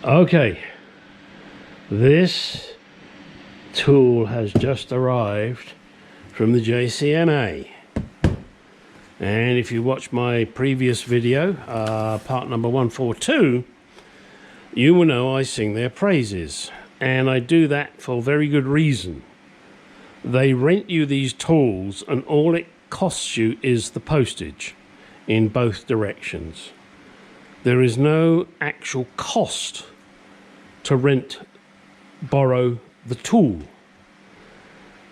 Okay, this tool has just arrived from the JCNA, and if you watch my previous video, part number 142, you will know I sing their praises, and I do that for very good reason. They rent you these tools and all it costs you is the postage in both directions. There is no actual cost to borrow the tool.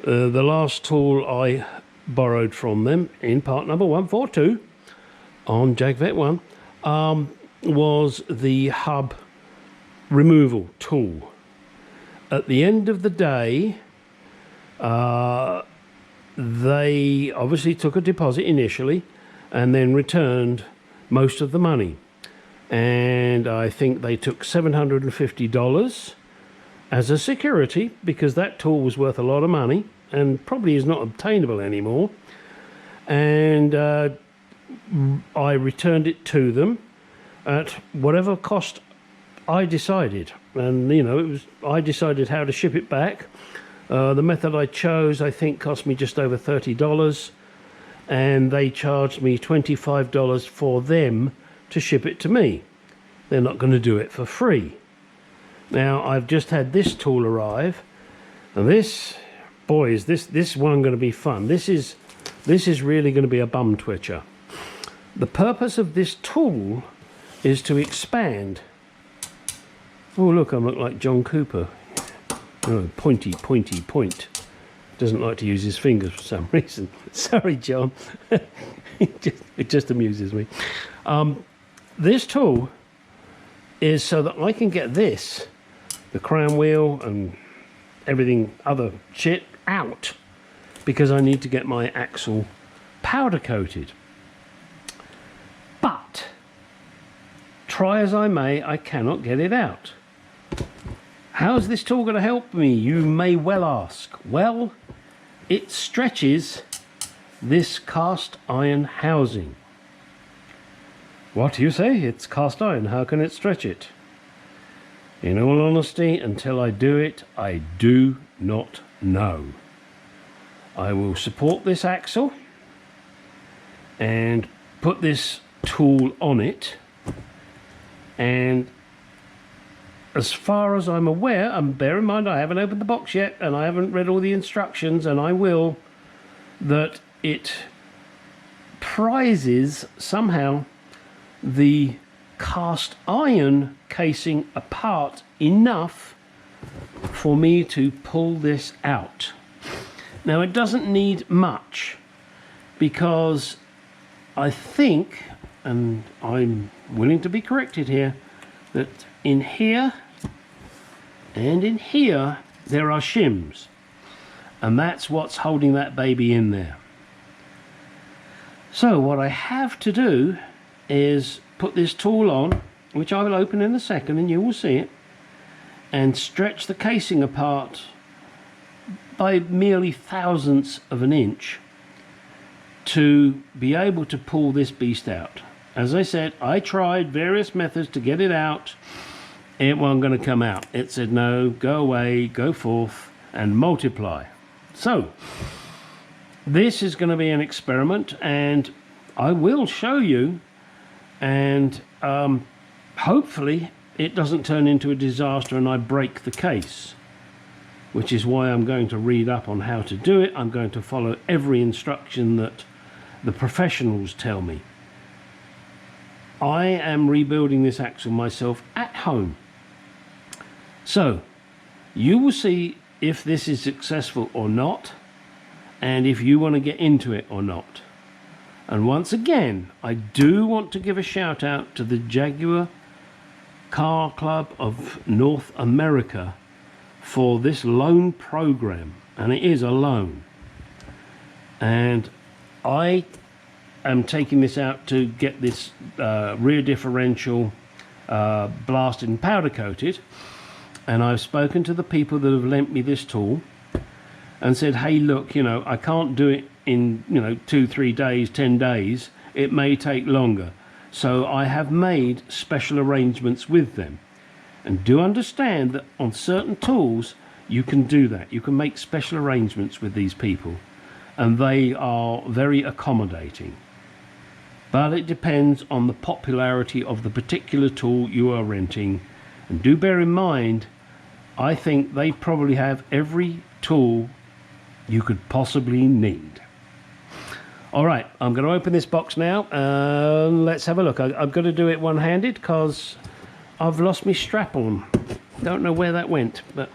The last tool I borrowed from them in part number 142 on JagVet 1 was the hub removal tool. At the end of the day, they obviously took a deposit initially and then returned most of the money. And I think they took $750 as a security because that tool was worth a lot of money and probably is not obtainable anymore. And I returned it to them at whatever cost I decided. And you know, I decided how to ship it back. The method I chose, I think, cost me just over $30, and they charged me $25 for them to ship it to me. They're not going to do it for free. Now, I've just had this tool arrive, and this, boy, is this one going to be fun. This is really going to be a bum twitcher. The purpose of this tool is to expand. Oh, look, I look like John Cooper. Oh, pointy, pointy, point. Doesn't like to use his fingers for some reason. Sorry, John. It just amuses me. This tool is so that I can get this, the crown wheel and everything other shit, out, because I need to get my axle powder coated. But try as I may, I cannot get it out. How's this tool going to help me, you may well ask? Well, it stretches this cast iron housing. What do you say? It's cast iron. How can it stretch it? In all honesty, until I do it, I do not know. I will support this axle and put this tool on it, and as far as I'm aware, and bear in mind I haven't opened the box yet and I haven't read all the instructions, and I will, that it prizes somehow the cast iron casing apart enough for me to pull this out. Now, it doesn't need much, because I think, and I'm willing to be corrected here, that in here and in here there are shims, and that's what's holding that baby in there. So what I have to do is put this tool on, which I will open in a second and you will see it, and stretch the casing apart by merely thousandths of an inch to be able to pull this beast out. As I said, I tried various methods to get it out. It wasn't going to come out. It said, no, go away, go forth and multiply. So this is going to be an experiment, and I will show you, and hopefully it doesn't turn into a disaster and I break the case, which is why I'm going to read up on how to do it. I'm going to follow every instruction that the professionals tell me. I am rebuilding this axle myself at home. So you will see if this is successful or not, and if you want to get into it or not. And once again, I do want to give a shout out to the Jaguar Car Club of North America for this loan program, and it is a loan. And I am taking this out to get this rear differential blasted and powder coated, and I've spoken to the people that have lent me this tool and said, hey, look, you know, I can't do it in, you know, 2-3 days, 10 days. It may take longer. So I have made special arrangements with them. And do understand that on certain tools you can do that. You can make special arrangements with these people, and they are very accommodating. But it depends on the popularity of the particular tool you are renting. And do bear in mind, I think they probably have every tool you could possibly need. All right, I'm going to open this box now. Let's have a look. I've got to do it one-handed because I've lost my strap-on. Don't know where that went, but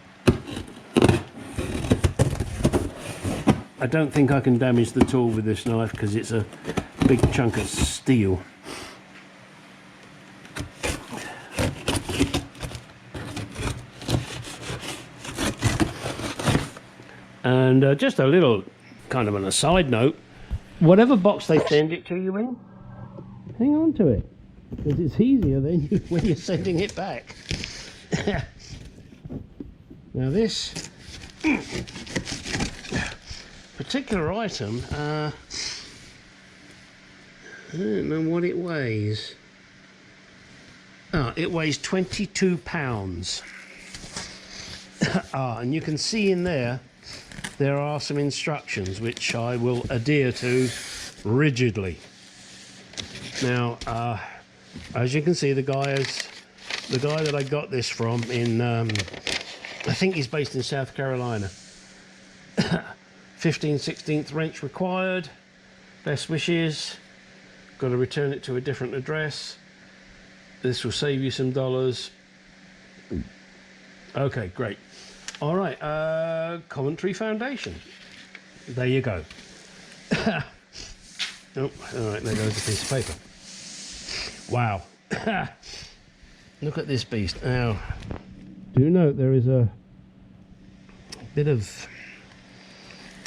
I don't think I can damage the tool with this knife because it's a big chunk of steel. And just a little kind of on a side note, whatever box they send it to you in, hang on to it, because it's easier than when you're sending it back. Now this particular item, I don't know what it weighs. It weighs 22 pounds. And you can see in there are some instructions which I will adhere to rigidly. Now, as you can see, the guy that I got this from in, I think he's based in South Carolina. 15/16 wrench required. Best wishes. Got to return it to a different address. This will save you some dollars. Okay, great. All right, Coventry Foundation. There you go. Oh, all right, there goes a piece of paper. Wow. Look at this beast. Now, do note there is a bit of,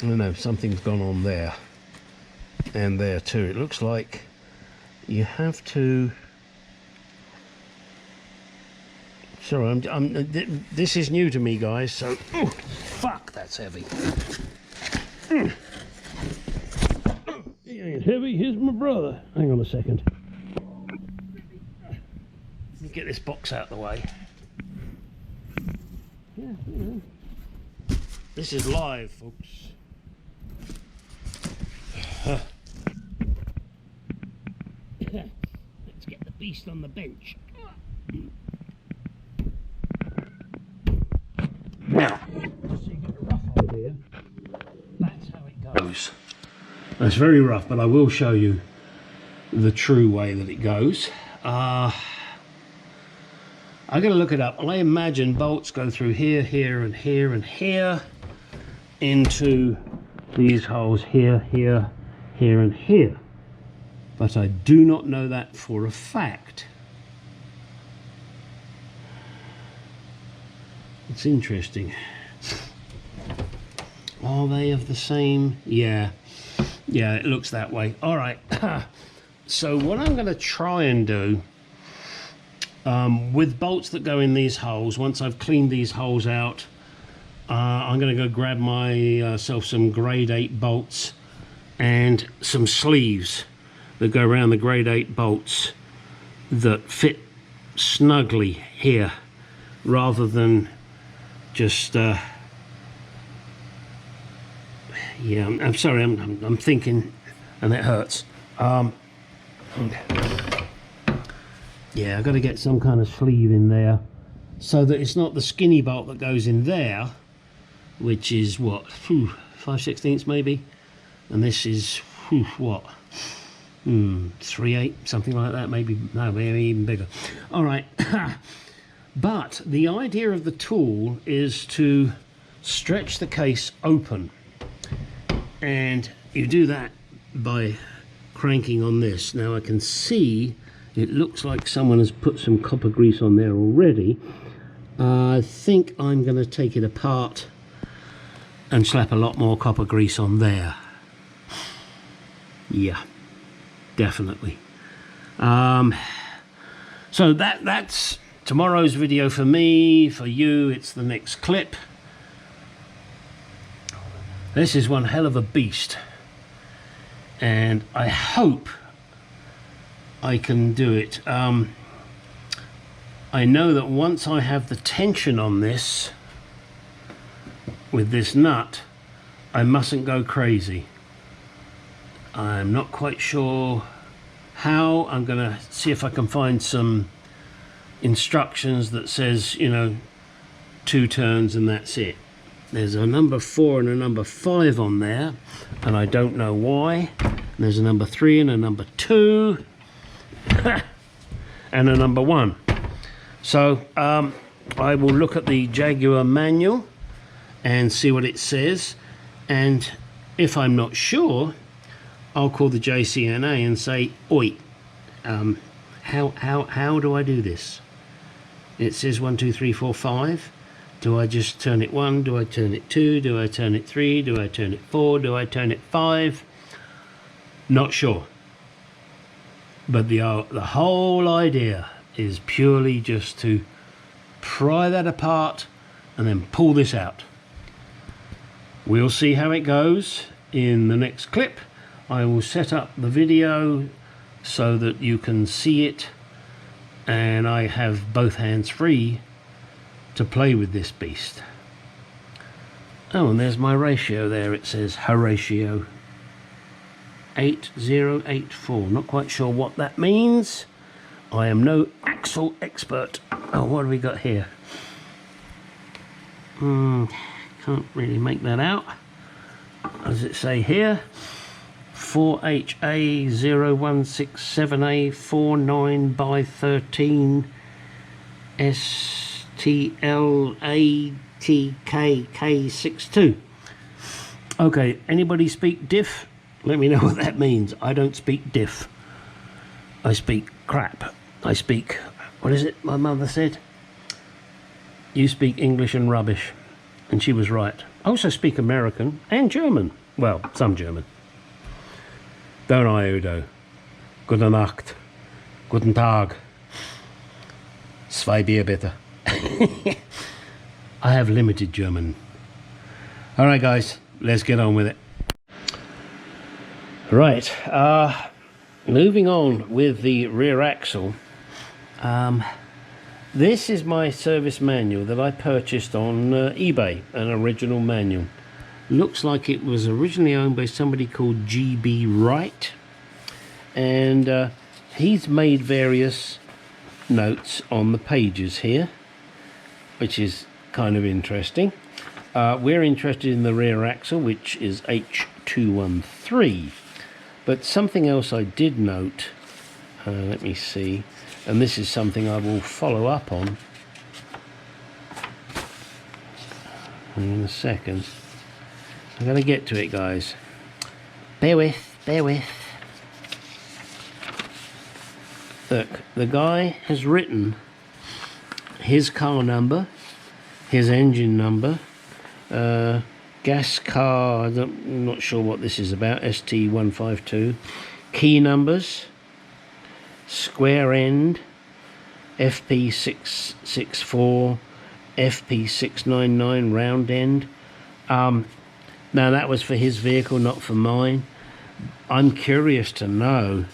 I don't know, something's gone on there and there too. It looks like you have to, sorry, this is new to me, guys, so, oh, fuck, that's heavy. He ain't heavy, here's my brother. Hang on a second. Let me get this box out of the way. Yeah, you know. This is live, folks. Let's get the beast on the bench. Now, just so you get a rough idea, that's how it goes. It's very rough, but I will show you the true way that it goes. I'm going to look it up. I imagine bolts go through here, here, and here, and here into these holes here, here, here, and here. But I do not know that for a fact. It's interesting. Are they of the same? Yeah, it looks that way. All right. So what I'm going to try and do with bolts that go in these holes, once I've cleaned these holes out, I'm going to go grab myself some grade 8 bolts and some sleeves that go around the grade 8 bolts that fit snugly here, rather than just yeah, I'm sorry, I'm thinking, and it hurts. Yeah, I've got to get some kind of sleeve in there so that it's not the skinny bolt that goes in there, which is what, 5/16 maybe, and this is what, 3/8, something like that, maybe, no, maybe even bigger. All right. But the idea of the tool is to stretch the case open, and you do that by cranking on this. Now I can see it looks like someone has put some copper grease on there already. I think I'm going to take it apart and slap a lot more copper grease on there. Yeah, definitely. So that's tomorrow's video for me. For you, it's the next clip. This is one hell of a beast, and I hope I can do it. I I know that once I have the tension on this with this nut, I mustn't go crazy. I'm not quite sure how. I'm gonna see if I can find some instructions that says, you know, 2 turns and that's it. There's a number 4 and a number 5 on there, and I don't know why. There's a number 3 and a number 2 and a number 1. So I will look at the Jaguar manual and see what it says, and if I'm not sure, I'll call the JCNA and say, oi, how do I do this? It says 1 2 3 4 5. Do I just turn it 1? Do I turn it 2? Do I turn it 3? Do I turn it 4? Do I turn it 5? Not sure. But the whole idea is purely just to pry that apart and then pull this out. We'll see how it goes in the next clip. I will set up the video so that you can see it, and I have both hands free to play with this beast. Oh, and there's my ratio there. It says Horatio 8084. Not quite sure what that means. I am no axle expert. Oh, what have we got here? Can't really make that out. What does it say here? 4HA0167A49 by 13 STLATKK62. Okay, anybody speak diff? Let me know what that means. I don't speak diff. I speak crap. I speak, what is it my mother said? You speak English and rubbish. And she was right. I also speak American and German. Well, some German. Don't I, Udo? Gute Nacht. Guten Tag. 2 Bier bitte. I have limited German. Alright guys, let's get on with it. Right, moving on with the rear axle. This is my service manual that I purchased on eBay, an original manual. Looks like it was originally owned by somebody called GB Wright, and he's made various notes on the pages here, which is kind of interesting. We're interested in the rear axle, which is H213, but something else I did note, let me see, and this is something I will follow up on in a second. I'm going to get to it, guys. Bear with, bear with. Look, the guy has written his car number, his engine number, gas car, I'm not sure what this is about, ST152, key numbers, square end, FP664, FP699 round end. Now that was for his vehicle, not for mine. I'm curious to know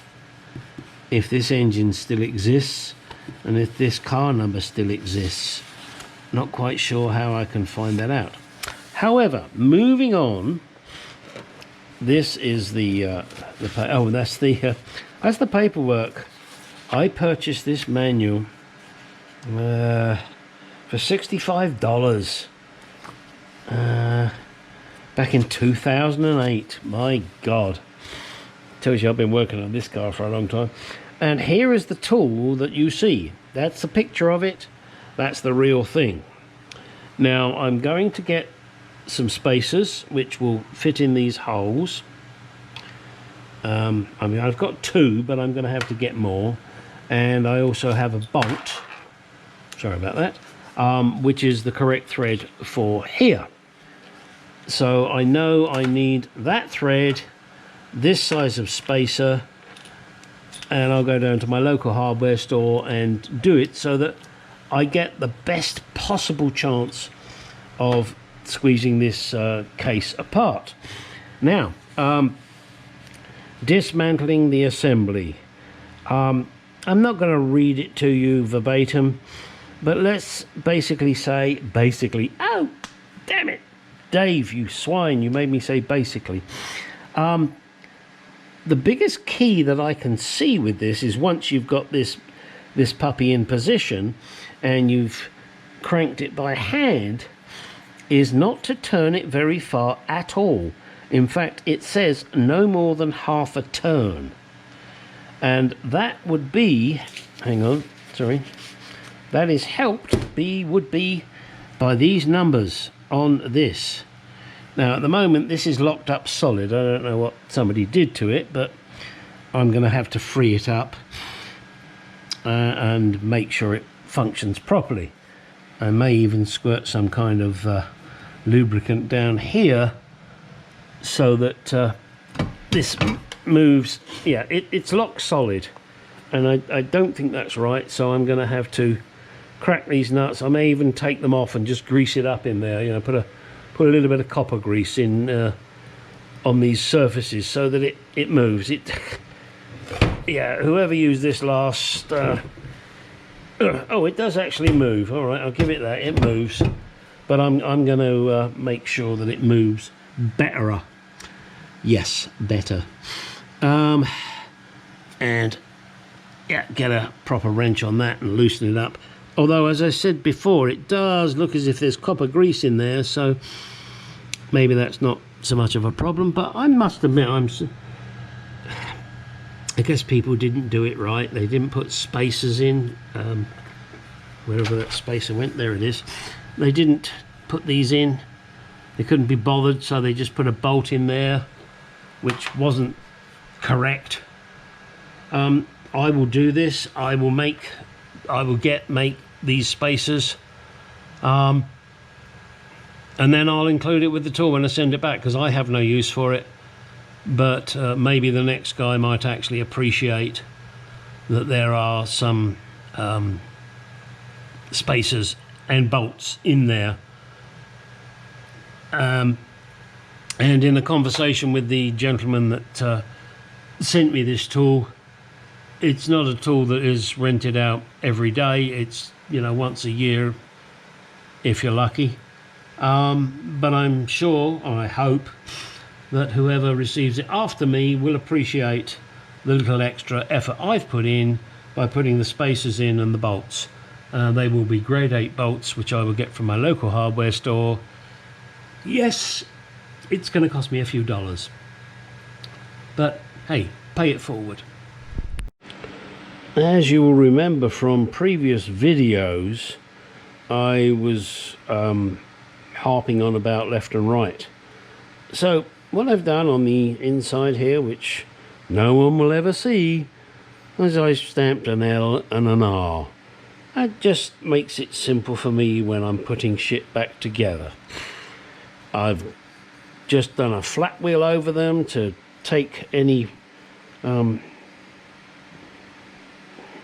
if this engine still exists and if this car number still exists. Not quite sure how I can find that out. However, moving on, this is that's the paperwork. I purchased this manual for $65 back in 2008. My God, tells you I've been working on this car for a long time. And here is the tool that you see. That's the picture of it. That's the real thing. Now I'm going to get some spacers which will fit in these holes. I mean, I've got 2, but I'm going to have to get more. And I also have a bolt, sorry about that, which is the correct thread for here. So I know I need that thread, this size of spacer, and I'll go down to my local hardware store and do it so that I get the best possible chance of squeezing this case apart. Now, dismantling the assembly. I'm not going to read it to you verbatim. But let's basically say, oh, damn it, Dave, you swine, you made me say basically. The biggest key that I can see with this is once you've got this puppy in position and you've cranked it by hand, is not to turn it very far at all. In fact, it says no more than half a turn. And that would be, hang on, sorry, that is would be by these numbers on this. Now at the moment this is locked up solid. I don't know what somebody did to it, but I'm going to have to free it up and make sure it functions properly. I may even squirt some kind of lubricant down here so that this moves. Yeah, it's locked solid, and I don't think that's right, so I'm going to have to crack these nuts. I may even take them off and just grease it up in there, you know, put a little bit of copper grease in on these surfaces so that it moves. Yeah, whoever used this last oh, it does actually move. All right, I'll give it that, it moves, but I'm going to make sure that it moves better. Yes, better. And yeah, get a proper wrench on that and loosen it up. Although, as I said before, it does look as if there's copper grease in there, so maybe that's not so much of a problem. But I must admit, I guess people didn't do it right. They didn't put spacers in, wherever that spacer went. There it is. They didn't put these in. They couldn't be bothered, so they just put a bolt in there, which wasn't correct. I will do this. I will make these spacers, and then I'll include it with the tool when I send it back, because I have no use for it. But maybe the next guy might actually appreciate that there are some spacers and bolts in there. And in a conversation with the gentleman that sent me this tool, it's not a tool that is rented out every day. It's, you know, once a year if you're lucky. But I'm sure, or I hope, that whoever receives it after me will appreciate the little extra effort I've put in by putting the spacers in and the bolts. They will be grade 8 bolts, which I will get from my local hardware store. Yes, it's going to cost me a few dollars, but hey, pay it forward. As you will remember from previous videos, I was harping on about left and right. So what I've done on the inside here, which no one will ever see, is I stamped an L and an R. That just makes it simple for me when I'm putting shit back together. I've just done a flat wheel over them to take any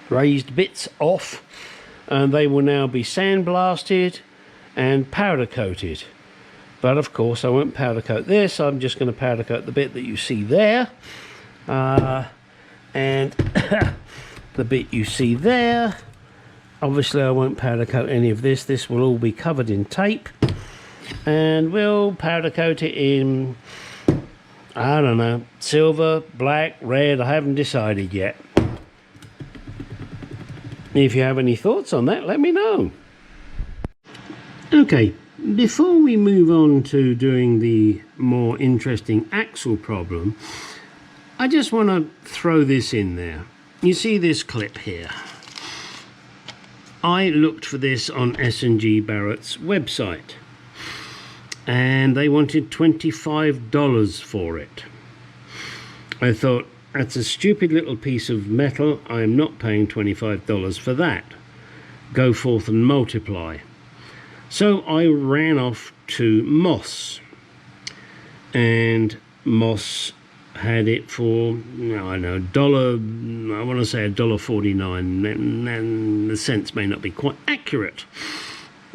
raised bits off, and they will now be sandblasted and powder coated. But of course I won't powder coat this. I'm just going to powder coat the bit that you see there, and the bit you see there. Obviously I won't powder coat any of this. This will all be covered in tape, and we'll powder coat it in, I don't know, silver, black, red. I haven't decided yet. If you have any thoughts on that, let me know. Okay, before we move on to doing the more interesting axle problem, I just want to throw this in there. You see this clip here? I looked for this on S&G Barrett's website, and they wanted $25 for it. I thought, that's a stupid little piece of metal. I am not paying $25 for that. Go forth and multiply. So I ran off to Moss, and Moss had it for, I don't know, I want to say $1.49, and the cents may not be quite accurate.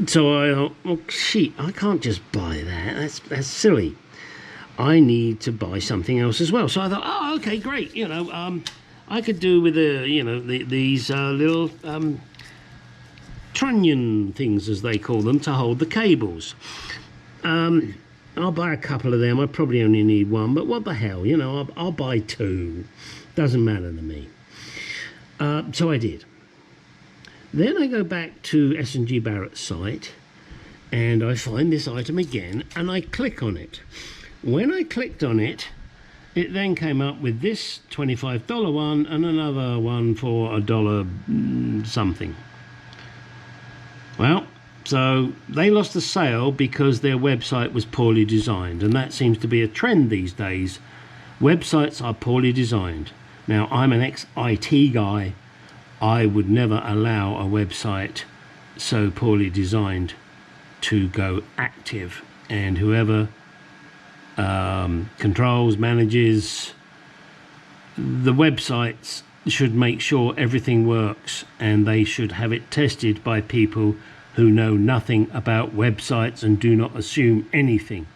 So I thought, well, shit, I can't just buy that. That's silly. I need to buy something else as well. So I thought, oh, okay, great. You know, I could do with these little trunnion things, as they call them, to hold the cables. I'll buy a couple of them. I probably only need one, but what the hell, you know, I'll buy two. Doesn't matter to me. So I did. Then I go back to S&G Barrett's site and I find this item again and I click on it. When I clicked on it, it then came up with this $25 one and another one for $1 something. Well, so they lost the sale because their website was poorly designed, and that seems to be a trend these days. Websites are poorly designed. Now, I'm an ex-IT guy. I would never allow a website so poorly designed to go active, and whoever controls, manages the websites should make sure everything works, and they should have it tested by people who know nothing about websites and do not assume anything.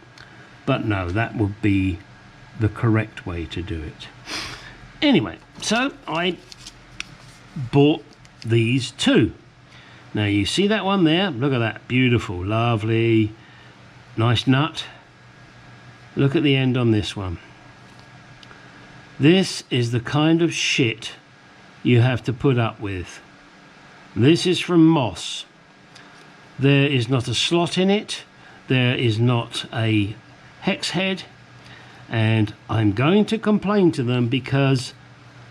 But no, that would be the correct way to do it. Anyway, so I bought these two. Now you see that one there? Look at that, beautiful, lovely, nice nut. Look at the end on this one. This is the kind of shit you have to put up with. This is from Moss. There is not a slot in it. There is not a hex head. And I'm going to complain to them because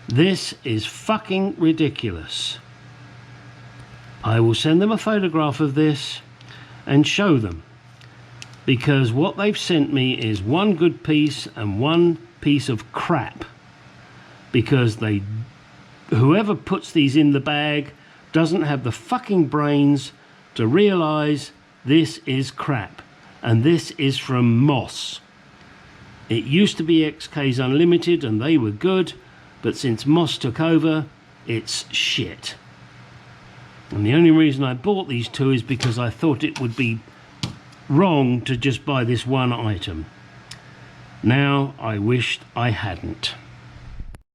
this is fucking ridiculous. I will send them a photograph of this and show them, because what they've sent me is one good piece and one piece of crap, because whoever puts these in the bag doesn't have the fucking brains to realize this is crap, and this is from Moss. It used to be XK's Unlimited and they were good, but since Moss took over, it's shit. And the only reason I bought these two is because I thought it would be wrong to just buy this one item. Now I wished I hadn't.